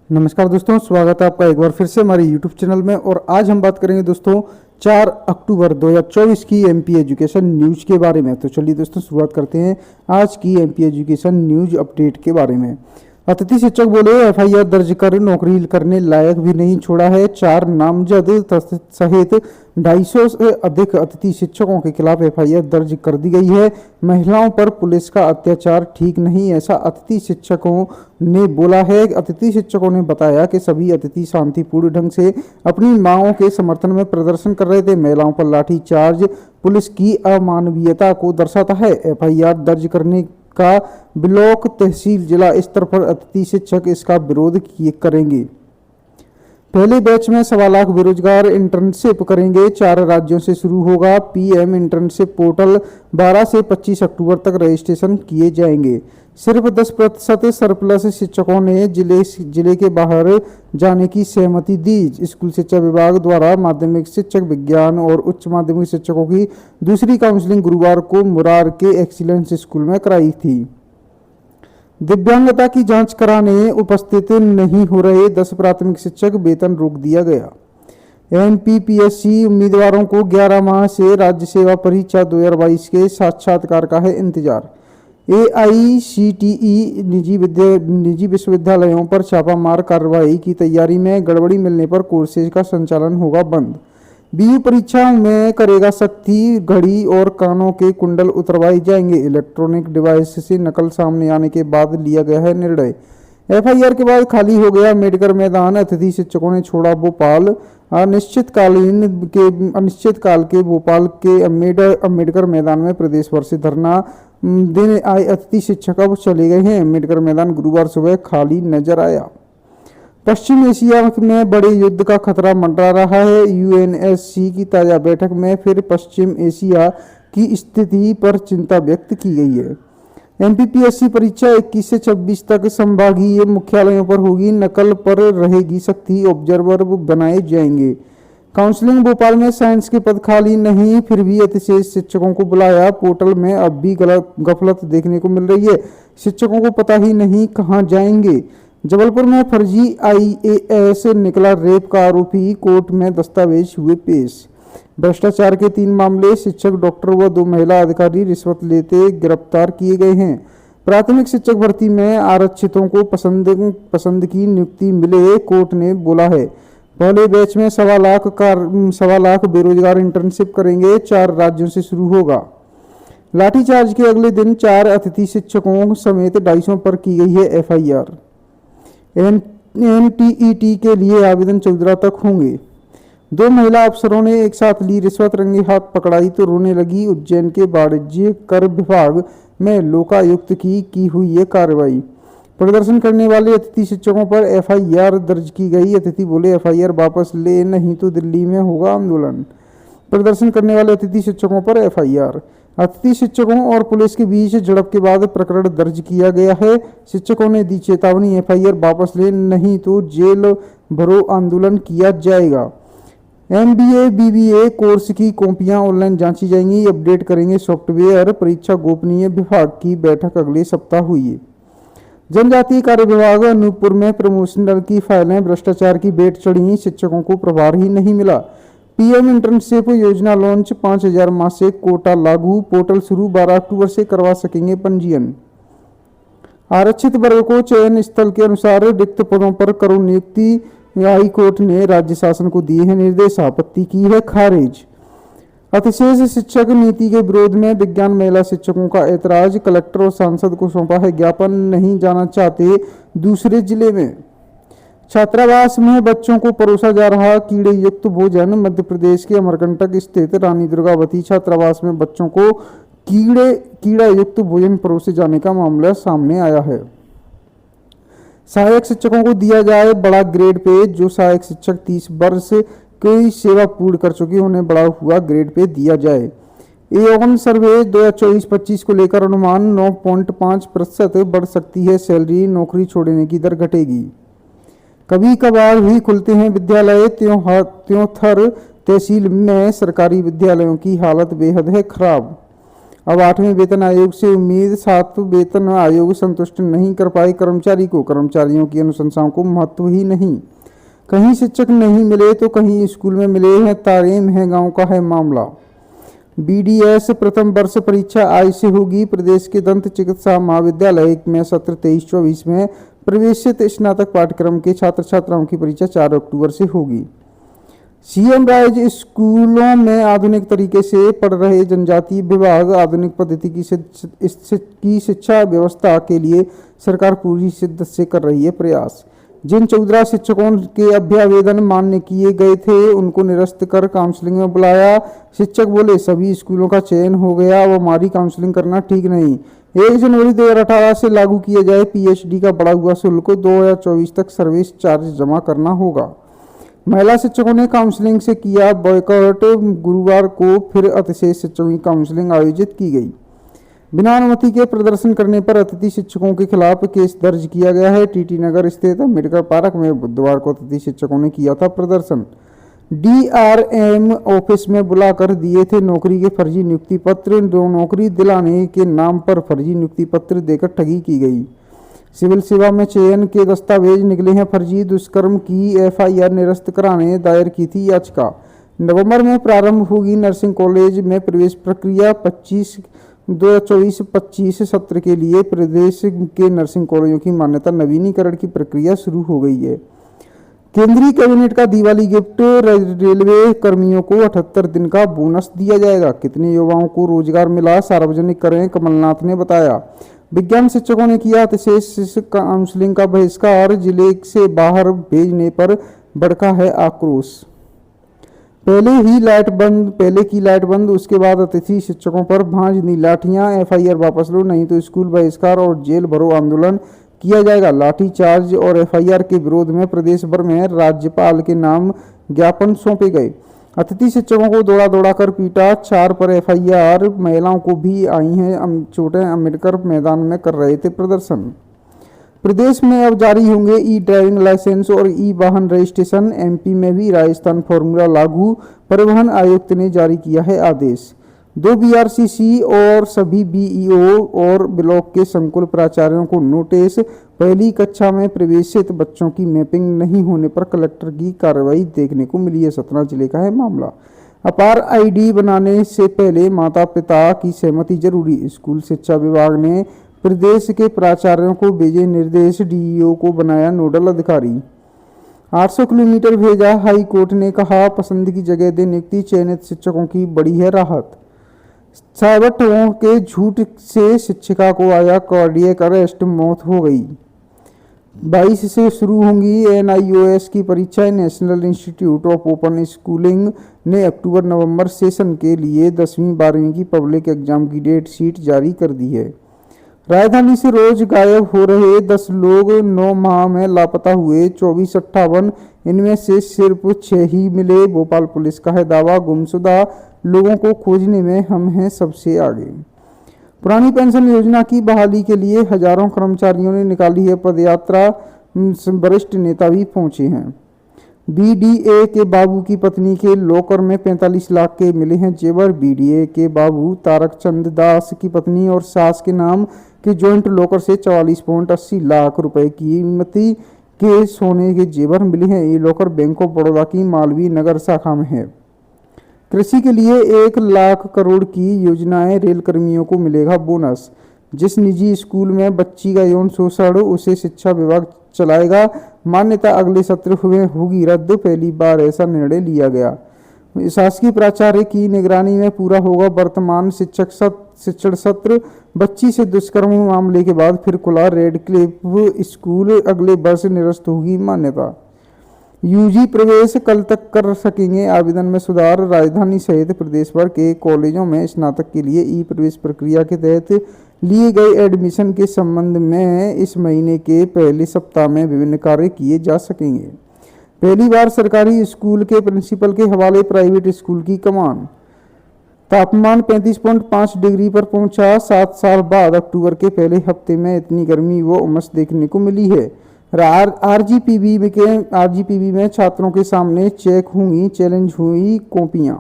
नमस्कार दोस्तों, स्वागत है आपका एक बार फिर से हमारे YouTube चैनल में। और आज हम बात करेंगे दोस्तों 4 अक्टूबर 2024 की एमपी एजुकेशन न्यूज़ के बारे में। तो चलिए दोस्तों शुरुआत करते हैं आज की एमपी एजुकेशन न्यूज़ अपडेट के बारे में। अतिथि शिक्षक बोले, एफआईआर दर्ज कर नौकरी करने लायक भी नहीं छोड़ा है। 4 नामजद सहित 250 से अधिक अतिथि शिक्षकों के खिलाफ एफआईआर दर्ज कर दी गई है। महिलाओं पर पुलिस का अत्याचार ठीक नहीं, ऐसा अतिथि शिक्षकों ने बोला है। अतिथि शिक्षकों ने बताया कि सभी अतिथि शांतिपूर्ण ढंग से अपनी मांगों के समर्थन में प्रदर्शन कर रहे थे। महिलाओं पर लाठीचार्ज पुलिस की अमानवीयता को दर्शाता है। एफआईआर दर्ज करने का ब्लॉक, तहसील, जिला स्तर पर अतिथि शिक्षक इसका विरोध करेंगे। पहले बैच में 1.25 लाख बेरोजगार इंटर्नशिप करेंगे। 4 राज्यों से शुरू होगा पीएम इंटर्नशिप पोर्टल। 12 से 25 अक्टूबर तक रजिस्ट्रेशन किए जाएंगे। सिर्फ 10% सरप्लस शिक्षकों ने जिले के बाहर जाने की सहमति दी। स्कूल शिक्षा विभाग द्वारा माध्यमिक शिक्षक, विज्ञान और उच्च माध्यमिक शिक्षकों की दूसरी काउंसलिंग गुरुवार को मुरार के एक्सीलेंस स्कूल में कराई थी। दिव्यांगता की जांच कराने उपस्थित नहीं हो रहे 10 प्राथमिक शिक्षक, वेतन रोक दिया गया। एनपीपीएससी उम्मीदवारों को 11 माह से राज्य सेवा परीक्षा 2022 के साक्षात्कार का है इंतजार। एआईसीटीई निजी विश्वविद्यालयों पर छापामार कार्रवाई की तैयारी में गड़बड़ी मिलने पर कोर्सेज का संचालन होगा बंद। बीयू परीक्षाओं में करेगा सख्ती, घड़ी और कानों के कुंडल उतरवाए जाएंगे। इलेक्ट्रॉनिक डिवाइस से नकल सामने आने के बाद लिया गया है निर्णय। एफआईआर के बाद खाली हो गया अम्बेडकर मैदान, अतिथि शिक्षकों ने छोड़ा भोपाल। अनिश्चितकाल के भोपाल के अम्बेडकर मैदान में प्रदेश भर से धरना देने आए अतिथि शिक्षक अब चले गए हैं। अम्बेडकर मैदान गुरुवार सुबह खाली नजर आया। पश्चिम एशिया में बड़े युद्ध का खतरा मंडरा रहा है। यूएनएससी की ताजा बैठक में फिर पश्चिम एशिया की स्थिति पर चिंता व्यक्त की गई है। एमपीपीएससी परीक्षा 21 से 26 तक संभागीय मुख्यालयों पर होगी। नकल पर रहेगी सख्ती, ऑब्जर्वर बनाए जाएंगे। काउंसलिंग भोपाल में साइंस के पद खाली नहीं, फिर भी अतिशेष शिक्षकों को बुलाया। पोर्टल में अब भी गफलत देखने को मिल रही है। शिक्षकों को पता ही नहीं कहां जाएंगे। जबलपुर में फर्जी आईएएस निकला रेप का आरोपी, कोर्ट में दस्तावेज हुए पेश। भ्रष्टाचार के 3 मामले, शिक्षक, डॉक्टर व 2 महिला अधिकारी रिश्वत लेते गिरफ्तार किए गए हैं। प्राथमिक शिक्षक भर्ती में आरक्षितों को पसंद की नियुक्ति मिले, कोर्ट ने बोला है। पहले बैच में 1.25 लाख बेरोजगार इंटर्नशिप करेंगे। 4 राज्यों से शुरू होगा। लाठीचार्ज के अगले दिन 4 अतिथि शिक्षकों समेत 250 पर की गई है एफआईआर। एनटीईटी के लिए आवेदन 14 तक होंगे। 2 महिला अफसरों ने एक साथ ली रिश्वत, रंगे हाथ पकड़ाई तो रोने लगी। उज्जैन के वाणिज्य कर विभाग में लोकायुक्त की हुई ये कार्रवाई। प्रदर्शन करने वाले अतिथि शिक्षकों पर एफआईआर दर्ज की गई। अतिथि बोले, एफआईआर वापस ले, नहीं तो दिल्ली में होगा आंदोलन। प्रदर्शन करने वाले अतिथि शिक्षकों पर एफआईआर। अतिथि शिक्षकों और पुलिस के बीच झड़प के बाद प्रकरण दर्ज किया गया है। शिक्षकों ने दी चेतावनी, एफआईआर वापस ले, नहीं तो जेल भरो आंदोलन किया जाएगा। एमबीए बीबीए कोर्स की कॉपियां ऑनलाइन जांची जाएंगी, अपडेट करेंगे सॉफ्टवेयर। परीक्षा गोपनीय विभाग की बैठक अगले सप्ताह हुई। जनजातीय कार्य विभाग अनूपपुर में प्रमोशनल की फाइलें भ्रष्टाचार की भेंट चढ़ी, शिक्षकों को प्रभार ही नहीं मिला। पीएम इंटर्नशिप योजना लॉन्च, 5000 मासिक कोटा लागू। पोर्टल शुरू, 12 अक्टूबर से करवा सकेंगे पंजीयन। आरक्षित वर्ग को चयन स्थल के अनुसार रिक्त पदों पर करो नियुक्ति, हाई कोर्ट ने राज्य शासन को दिए हैं निर्देश, आपत्ति की है खारिज। अतिशेष शिक्षक नीति के विरोध में विज्ञान महिला शिक्षकों का ऐतराज, कलेक्टर और सांसद को सौंपा है ज्ञापन, नहीं जाना चाहते दूसरे जिले में। छात्रावास में बच्चों को परोसा जा रहा कीड़े युक्त भोजन, मध्य प्रदेश के अमरकंटक स्थित रानी दुर्गावती छात्रावास में बच्चों को कीड़ा युक्त भोजन परोसे जाने का मामला सामने आया है। सहायक शिक्षकों को दिया जाए बड़ा ग्रेड पे। जो सहायक शिक्षक 30 वर्ष की सेवा पूर्ण कर चुके उन्हें बड़ा हुआ ग्रेड पे दिया जाए। एवन सर्वे 2024-25 को लेकर अनुमान 9.5% बढ़ सकती है सैलरी, नौकरी छोड़ने की दर घटेगी। कभी कभार भी खुलते हैं विद्यालय, त्योंथर तहसील में सरकारी विद्यालयों की हालत बेहद है खराब। अब 8वें वेतन आयोग से उम्मीद, 7वें वेतन आयोग संतुष्ट नहीं कर पाए कर्मचारी को, कर्मचारियों की अनुशंसाओं को महत्व ही नहीं। कहीं शिक्षक नहीं मिले तो कहीं स्कूल में मिले हैं तारे, महंगाओं का है मामला। बीडीएस प्रथम वर्ष परीक्षा आज से होगी। प्रदेश के दंत चिकित्सा महाविद्यालय में सत्र 23-24 में प्रवेशित स्नातक पाठ्यक्रम के छात्र छात्राओं की परीक्षा 4 अक्टूबर से होगी। सीएम राज स्कूलों में आधुनिक तरीके से पढ़ रहे जनजातीय विभाग, आधुनिक पद्धति की शिक्षा व्यवस्था के लिए सरकार पूरी शिद्दत से कर रही है प्रयास। जिन 14 शिक्षकों के अभ्यावेदन मान्य किए गए थे उनको निरस्त कर काउंसलिंग में बुलाया। शिक्षक बोले सभी स्कूलों का चयन हो गया, वो हमारी काउंसलिंग करना ठीक नहीं। 1 जनवरी 2018 से लागू किया जाए पीएचडी का बढ़ा हुआ शुल्क, 2024 तक सर्विस चार्ज जमा करना होगा। महिला शिक्षकों ने काउंसलिंग से किया बॉयकॉट, गुरुवार को फिर अतिशय शिक्षकों की काउंसलिंग आयोजित की गई। बिना अनुमति के प्रदर्शन करने पर अतिथि शिक्षकों के खिलाफ केस दर्ज किया गया है। टीटी नगर स्थित अम्बेडकर पार्क में बुधवार को अतिथि शिक्षकों ने किया था प्रदर्शन। डीआरएम ऑफिस में बुलाकर दिए थे नौकरी के फर्जी नियुक्ति पत्र, नौकरी दिलाने के नाम पर फर्जी नियुक्ति पत्र देकर ठगी की गई। सिविल सेवा में चयन के दस्तावेज निकले हैं फर्जी, दुष्कर्म की एफआईआर निरस्त कराने दायर की थी याचिका। नवंबर में प्रारंभ होगी नर्सिंग कॉलेज में प्रवेश प्रक्रिया। 2024-25 सत्र के लिए प्रदेश के नर्सिंग कॉलेजों की मान्यता नवीनीकरण की प्रक्रिया शुरू हो गई है। केंद्रीय कैबिनेट का दिवाली गिफ्ट, रेलवे कर्मियों को 78 दिन का बोनस दिया जाएगा। कितने युवाओं को रोजगार मिला, सार्वजनिक करें, कमलनाथ ने बताया। विज्ञान शिक्षकों ने किया अतिशय काउंसलिंग का बहिष्कार, जिले से बाहर भेजने पर भड़का है आक्रोश। पहले की लाइट बंद, उसके बाद अतिथि शिक्षकों पर भांज लाठियां, एफआईआर वापस लो नहीं तो स्कूल बहिष्कार और जेल भरो आंदोलन किया जाएगा। लाठी चार्ज और एफआईआर के विरोध में प्रदेश भर में राज्यपाल के नाम ज्ञापन सौंपे गए। अतिथि शिक्षकों को दौड़ा दौड़ा कर पीटा, 4 पर एफआईआर। महिलाओं को भी आई हैं चोटें, अम्बेडकर मैदान में कर रहे थे प्रदर्शन। प्रदेश में अब जारी होंगे ई ड्राइविंग लाइसेंस और ई वाहन रजिस्ट्रेशन। एमपी में भी राजस्थान फॉर्मूला लागू, परिवहन आयुक्त ने जारी किया है आदेश। 2 बीआरसीसी और सभी बीईओ और ब्लॉक के संकुल प्राचार्यों को नोटिस। पहली कक्षा में प्रवेशित बच्चों की मैपिंग नहीं होने पर कलेक्टर की कार्रवाई देखने को मिली है। सतना जिले का है मामला। अपार आईडी बनाने से पहले माता पिता की सहमति जरूरी, स्कूल शिक्षा विभाग ने प्रदेश के प्राचार्यों को भेजे निर्देश, डीईओ को बनाया नोडल अधिकारी। 800 किलोमीटर भेजा, हाई कोर्ट ने कहा पसंद की जगह दे नियुक्ति, चयनित शिक्षकों की बड़ी है राहत। साइबरटों के झूठ से शिक्षिका को आया कार्डियक अरेस्ट, मौत हो गई। 22 से शुरू होंगी एनआईओएस की परीक्षाएं। National institute of open schooling ने अक्टूबर-नवंबर सेशन के लिए 10वीं 12वीं की पब्लिक एग्जाम की डेट शीट जारी कर दी है। राजधानी से रोज गायब हो रहे 10 लोग, 9 माह में लापता हुए 24-58, इनमें से सिर्फ 6 ही मिले। भोपाल पुलिस का है दावा, गुमशुदा लोगों को खोजने में हम हैं सबसे आगे। पुरानी पेंशन योजना की बहाली के लिए हजारों कर्मचारियों ने निकाली है पदयात्रा, वरिष्ठ नेता भी पहुंचे हैं। बीडीए के बाबू की पत्नी के लॉकर में 45 लाख के मिले हैं जेवर। बीडीए के बाबू तारक चंद दास की पत्नी और सास के नाम के जॉइंट लॉकर से 44.80 लाख रुपए कीमती के सोने के जेवर मिले हैं। ये लॉकर बैंक ऑफ बड़ौदा की मालवीय नगर शाखा में है। कृषि के लिए 1 लाख करोड़ की योजनाएं, रेल कर्मियों को मिलेगा बोनस। जिस निजी स्कूल में बच्ची का यौन शोषण, उसे शिक्षा विभाग चलाएगा। मान्यता अगले सत्र हुए होगी रद्द, पहली बार ऐसा निर्णय लिया गया। शासकीय प्राचार्य की निगरानी में पूरा होगा वर्तमान शिक्षण सत्र। बच्ची से दुष्कर्म मामले के बाद फिर खुला रेड क्लिफ स्कूल, अगले वर्ष निरस्त होगी मान्यता। यूजी प्रवेश कल तक कर सकेंगे आवेदन में सुधार। राजधानी सहित प्रदेश भर के कॉलेजों में स्नातक के लिए ई प्रवेश प्रक्रिया के तहत लिए गए एडमिशन के संबंध में इस महीने के पहले सप्ताह में विभिन्न कार्य किए जा सकेंगे। पहली बार सरकारी स्कूल के प्रिंसिपल के हवाले प्राइवेट स्कूल की कमान। तापमान 35.5 डिग्री पर पहुंचा। 7 साल बाद अक्टूबर के पहले हफ्ते में इतनी गर्मी व उमस देखने को मिली है। आरजीपीवी में छात्रों के सामने चेक होंगी, चैलेंज हुई कॉपियां।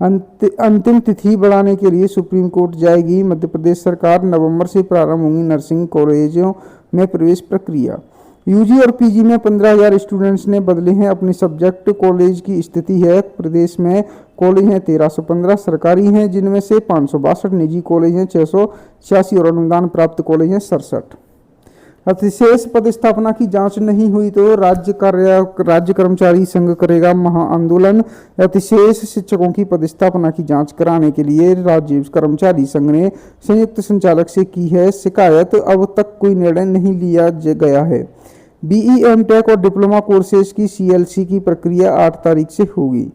अंतिम तिथि बढ़ाने के लिए सुप्रीम कोर्ट जाएगी मध्य प्रदेश सरकार। नवंबर से प्रारंभ होंगी नर्सिंग कॉलेजों में प्रवेश प्रक्रिया। यूजी और पीजी में 15,000 स्टूडेंट्स ने बदले हैं अपने सब्जेक्ट। कॉलेज की स्थिति है, प्रदेश में कॉलेज हैं 1315 सरकारी हैं, जिनमें से 562 निजी कॉलेज हैं 686 और अनुदान प्राप्त कॉलेज हैं 67। अतिशेष पदस्थापना की जांच नहीं हुई तो राज्य कर्मचारी संघ करेगा महाआंदोलन। अतिशेष शिक्षकों की पदस्थापना की जांच कराने के लिए राज्य कर्मचारी संघ ने संयुक्त संचालक से की है शिकायत। अब तक कोई निर्णय नहीं लिया गया है। बीई, एमटेक और डिप्लोमा कोर्सेज की सीएलसी की प्रक्रिया 8 तारीख से होगी।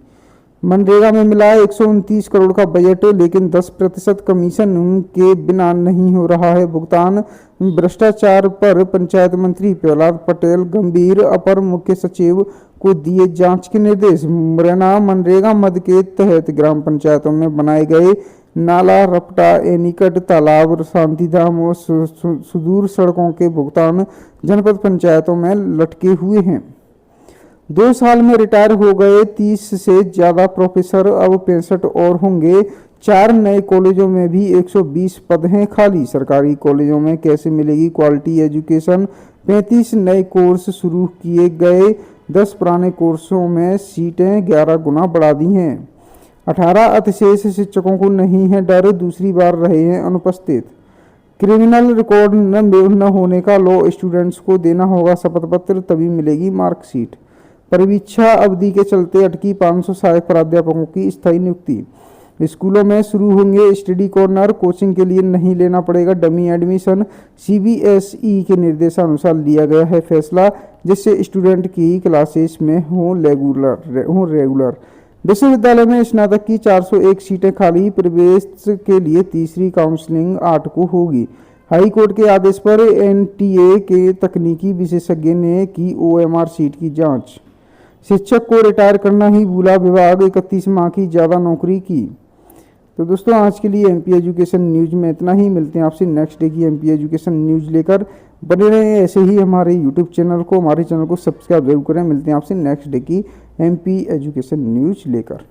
मनरेगा में मिला 129 करोड़ का बजट, लेकिन 10% कमीशन के बिना नहीं हो रहा है भुगतान। भ्रष्टाचार पर पंचायत मंत्री प्रहलाद पटेल गंभीर, अपर मुख्य सचिव को दिए जांच के निर्देश। मुरैना मनरेगा मद के तहत ग्राम पंचायतों में बनाए गए नाला, रपटा, एनीकट, तालाब, शांतिधाम और सुदूर सड़कों के भुगतान जनपद पंचायतों में लटके हुए हैं। 2 साल में रिटायर हो गए 30 से ज्यादा प्रोफेसर, अब 65 और होंगे। 4 नए कॉलेजों में भी 120 पद हैं खाली। सरकारी कॉलेजों में कैसे मिलेगी क्वालिटी एजुकेशन? 35 नए कोर्स शुरू किए गए, 10 पुराने कोर्सों में सीटें 11 गुना बढ़ा दी हैं। 18 अतिशेष शिक्षकों को नहीं है डर, दूसरी बार रहे हैं अनुपस्थित। क्रिमिनल रिकॉर्ड न होने का लॉ स्टूडेंट्स को देना होगा शपथ पत्र, तभी मिलेगी मार्कशीट। परीक्षा अवधि के चलते अटकी 500 सहायक प्राध्यापकों की स्थायी नियुक्ति। स्कूलों में शुरू होंगे स्टडी कॉर्नर, कोचिंग के लिए नहीं लेना पड़ेगा डमी एडमिशन। सीबीएसई के निर्देशानुसार लिया गया है फैसला, जिससे स्टूडेंट की क्लासेस में हों रेगुलर। विश्वविद्यालय में स्नातक की 401 सीटें खाली, प्रवेश के लिए तीसरी काउंसलिंग 8 को होगी। हाई कोर्ट के आदेश पर एनटीए के तकनीकी विशेषज्ञ ने की ओएमआर सीट की जांच। शिक्षक को रिटायर करना ही भूला विभाग, 31 माह की ज़्यादा नौकरी की। तो दोस्तों आज के लिए एमपी एजुकेशन न्यूज़ में इतना ही। मिलते हैं आपसे नेक्स्ट डे की एमपी एजुकेशन न्यूज़ लेकर। बने रहें ऐसे ही हमारे यूट्यूब चैनल को सब्सक्राइब जरूर करें। मिलते हैं आपसे नेक्स्ट डे की एमपी एजुकेशन न्यूज़ लेकर।